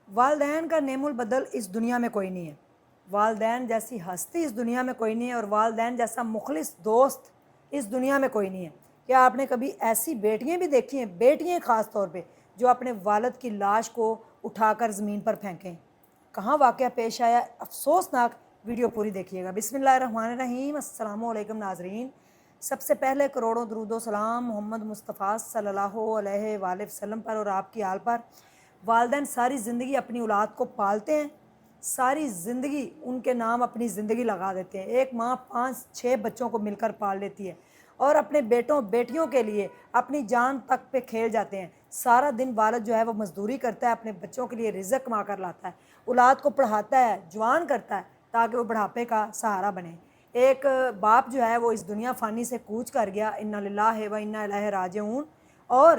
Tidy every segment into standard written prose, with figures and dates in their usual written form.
والدین کا نعم البدل اس دنیا میں کوئی نہیں ہے، والدین جیسی ہستی اس دنیا میں کوئی نہیں ہے، اور والدین جیسا مخلص دوست اس دنیا میں کوئی نہیں ہے۔ کیا آپ نے کبھی ایسی بیٹیاں بھی دیکھی ہیں، بیٹیاں خاص طور پہ، جو اپنے والد کی لاش کو اٹھا کر زمین پر پھینکیں؟ کہاں واقعہ پیش آیا، افسوسناک؟ ویڈیو پوری دیکھیے گا۔ بسم اللہ الرحمن الرحیم۔ السلام علیکم ناظرین، سب سے پہلے کروڑوں درود و سلام محمد مصطفیٰ صلی اللہ علیہ وآلہ وسلم پر اور آپ کی آل پر۔ والدین ساری زندگی اپنی اولاد کو پالتے ہیں، ساری زندگی ان کے نام اپنی زندگی لگا دیتے ہیں۔ ایک ماں 5-6 بچوں کو مل کر پال لیتی ہے، اور اپنے بیٹوں بیٹیوں کے لیے اپنی جان تک پہ کھیل جاتے ہیں۔ سارا دن والد جو ہے وہ مزدوری کرتا ہے، اپنے بچوں کے لیے رزق کما کر لاتا ہے، اولاد کو پڑھاتا ہے، جوان کرتا ہے تاکہ وہ بڑھاپے کا سہارا بنے۔ ایک باپ جو ہے وہ اس دنیا فانی سے کوچ کر گیا، انا للہ و انا الیہ راجعون، اور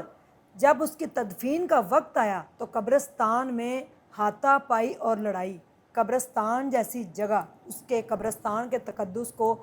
جب اس کی تدفین کا وقت آیا تو قبرستان میں ہاتھا پائی اور لڑائی۔ قبرستان جیسی جگہ، اس کے قبرستان کے تقدس کو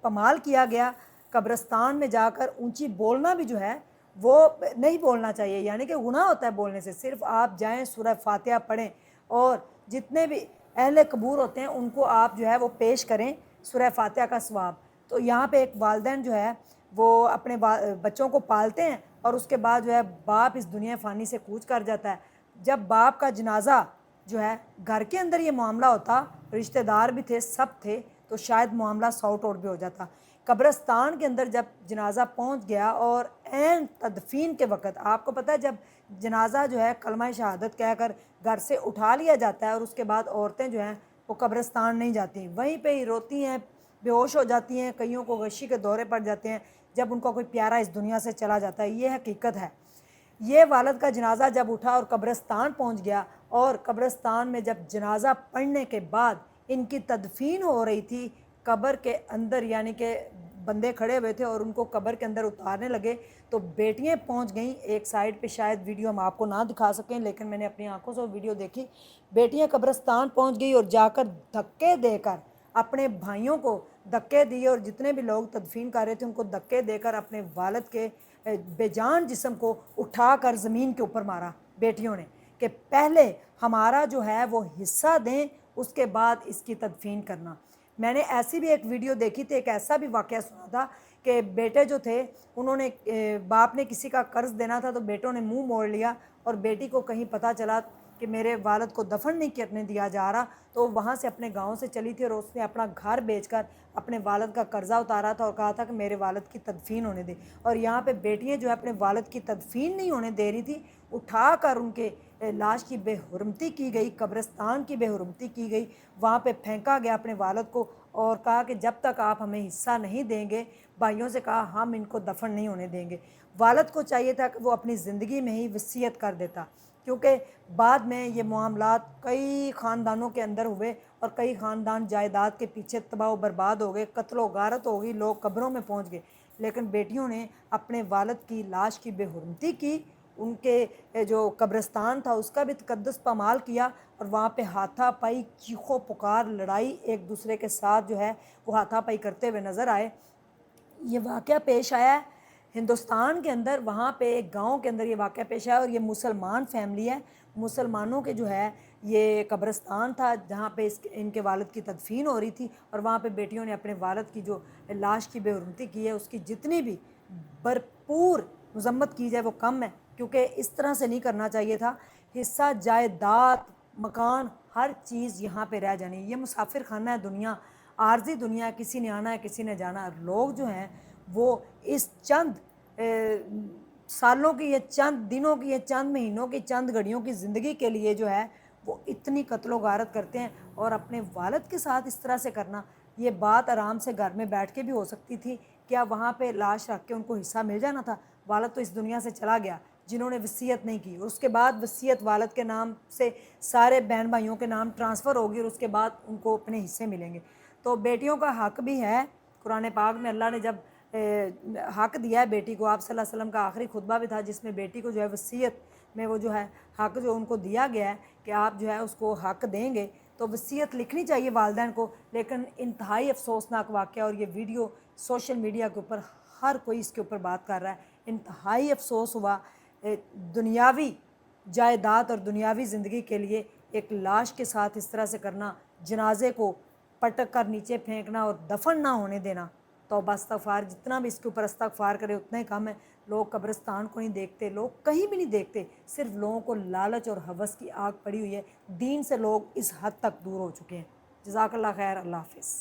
پامال کیا گیا۔ قبرستان میں جا کر اونچی بولنا بھی جو ہے وہ نہیں بولنا چاہیے، یعنی کہ گناہ ہوتا ہے بولنے سے۔ صرف آپ جائیں، سورہ فاتحہ پڑھیں، اور جتنے بھی اہل قبور ہوتے ہیں ان کو آپ جو ہے وہ پیش کریں سورہ فاتحہ کا ثواب۔ تو یہاں پہ ایک والدین جو ہے وہ اپنے بچوں کو پالتے ہیں، اور اس کے بعد جو ہے باپ اس دنیا فانی سے کوچ کر جاتا ہے۔ جب باپ کا جنازہ جو ہے گھر کے اندر یہ معاملہ ہوتا، رشتہ دار بھی تھے، سب تھے، تو شاید معاملہ ساؤٹ آؤٹ بھی ہو جاتا۔ قبرستان کے اندر جب جنازہ پہنچ گیا اور عین تدفین کے وقت، آپ کو پتہ ہے جب جنازہ جو ہے کلمہ شہادت کہہ کر گھر سے اٹھا لیا جاتا ہے، اور اس کے بعد عورتیں جو ہیں وہ قبرستان نہیں جاتی، وہیں پہ ہی روتی ہیں، بے ہوش ہو جاتی ہیں، کئیوں کو غشی کے دورے پڑ جاتے ہیں جب ان کا کوئی پیارا اس دنیا سے چلا جاتا ہے۔ یہ حقیقت ہے۔ یہ والد کا جنازہ جب اٹھا اور قبرستان پہنچ گیا، اور قبرستان میں جب جنازہ پڑھنے کے بعد ان کی تدفین ہو رہی تھی، قبر کے اندر یعنی کہ بندے کھڑے ہوئے تھے اور ان کو قبر کے اندر اتارنے لگے، تو بیٹیاں پہنچ گئیں ایک سائڈ پہ۔ شاید ویڈیو ہم آپ کو نہ دکھا سکیں، لیکن میں نے اپنی آنکھوں سے وہ ویڈیو دیکھی۔ بیٹیاں قبرستان پہنچ گئی اور جا کر دھکے دے کر اپنے بھائیوں کو دھکے دیے، اور جتنے بھی لوگ تدفین کر رہے تھے ان کو دھکے دے کر اپنے والد کے بے جان جسم کو اٹھا کر زمین کے اوپر مارا بیٹیوں نے، کہ پہلے ہمارا جو ہے وہ حصہ دیں، اس کے بعد اس کی تدفین کرنا۔ میں نے ایسی بھی ایک ویڈیو دیکھی تھی، ایک ایسا بھی واقعہ سنا تھا کہ بیٹے جو تھے انہوں نے باپ نے کسی کا قرض دینا تھا، تو بیٹوں نے منہ موڑ لیا، اور بیٹی کو کہیں پتہ چلا کہ میرے والد کو دفن نہیں کرنے دیا جا رہا، تو وہاں سے اپنے گاؤں سے چلی تھی، اور اس نے اپنا گھر بیچ کر اپنے والد کا قرضہ اتارا تھا، اور کہا تھا کہ میرے والد کی تدفین ہونے دے۔ اور یہاں پہ بیٹیاں جو ہے اپنے والد کی تدفین نہیں ہونے دے رہی تھی، اٹھا کر ان کے لاش کی بے حرمتی کی گئی، قبرستان کی بے حرمتی کی گئی، وہاں پہ پھینکا گیا اپنے والد کو، اور کہا کہ جب تک آپ ہمیں حصہ نہیں دیں گے، بھائیوں سے کہا ہم ان کو دفن نہیں ہونے دیں گے۔ والد کو چاہیے تھا کہ وہ اپنی زندگی میں ہی وصیت کر دیتا، کیونکہ بعد میں یہ معاملات کئی خاندانوں کے اندر ہوئے، اور کئی خاندان جائیداد کے پیچھے تباہ و برباد ہو گئے، قتل و غارت ہو گئی، لوگ قبروں میں پہنچ گئے۔ لیکن بیٹیوں نے اپنے والد کی لاش کی بے حرمتی کی، ان کے جو قبرستان تھا اس کا بھی تقدس پامال کیا، اور وہاں پہ ہاتھا پائی، چیخو پکار، لڑائی، ایک دوسرے کے ساتھ جو ہے وہ ہاتھا پائی کرتے ہوئے نظر آئے۔ یہ واقعہ پیش آیا ہے ہندوستان کے اندر، وہاں پہ ایک گاؤں کے اندر یہ واقعہ پیش آیا، اور یہ مسلمان فیملی ہے، مسلمانوں کے جو ہے یہ قبرستان تھا جہاں پہ ان کے والد کی تدفین ہو رہی تھی، اور وہاں پہ بیٹیوں نے اپنے والد کی جو لاش کی بے حرمتی کی ہے اس کی جتنی بھی بھرپور مذمت کی جائے وہ کم ہے، کیونکہ اس طرح سے نہیں کرنا چاہیے تھا۔ حصہ، جائیداد، مکان، ہر چیز یہاں پہ رہ جانی۔ یہ مسافر خانہ ہے دنیا، عارضی دنیا، کسی نے آنا ہے کسی نے جانا ہے۔ لوگ جو ہیں وہ اس چند سالوں کی، یہ چند دنوں کی، یہ چند مہینوں کی، چند گھڑیوں کی زندگی کے لیے جو ہے وہ اتنی قتل و غارت کرتے ہیں، اور اپنے والد کے ساتھ اس طرح سے کرنا۔ یہ بات آرام سے گھر میں بیٹھ کے بھی ہو سکتی تھی، کیا وہاں پہ لاش رکھ کے ان کو حصہ مل جانا تھا؟ والد تو اس دنیا سے چلا گیا، جنہوں نے وصیت نہیں کی، اور اس کے بعد وصیت والد کے نام سے سارے بہن بھائیوں کے نام ٹرانسفر ہوگی، اور اس کے بعد ان کو اپنے حصے ملیں گے۔ تو بیٹیوں کا حق بھی ہے، قرآن پاک میں اللہ نے جب حق دیا ہے بیٹی کو، آپ صلی اللہ علیہ وسلم کا آخری خطبہ بھی تھا جس میں بیٹی کو جو ہے وصیت میں وہ جو ہے حق جو ان کو دیا گیا ہے کہ آپ جو ہے اس کو حق دیں گے، تو وصیت لکھنی چاہیے والدین کو۔ لیکن انتہائی افسوسناک واقعہ، اور یہ ویڈیو سوشل میڈیا کے اوپر ہر کوئی اس کے اوپر بات کر رہا ہے، انتہائی افسوس ہوا۔ دنیاوی جائیداد اور دنیاوی زندگی کے لیے ایک لاش کے ساتھ اس طرح سے کرنا، جنازے کو پٹک کر نیچے پھینکنا اور دفن نہ ہونے دینا، توبہ استغفار، جتنا بھی اس کے اوپر استغفار کرے اتنا ہی کم ہے۔ لوگ قبرستان کو نہیں دیکھتے، لوگ کہیں بھی نہیں دیکھتے، صرف لوگوں کو لالچ اور ہوس کی آگ پڑی ہوئی ہے، دین سے لوگ اس حد تک دور ہو چکے ہیں۔ جزاک اللہ خیر، اللہ حافظ۔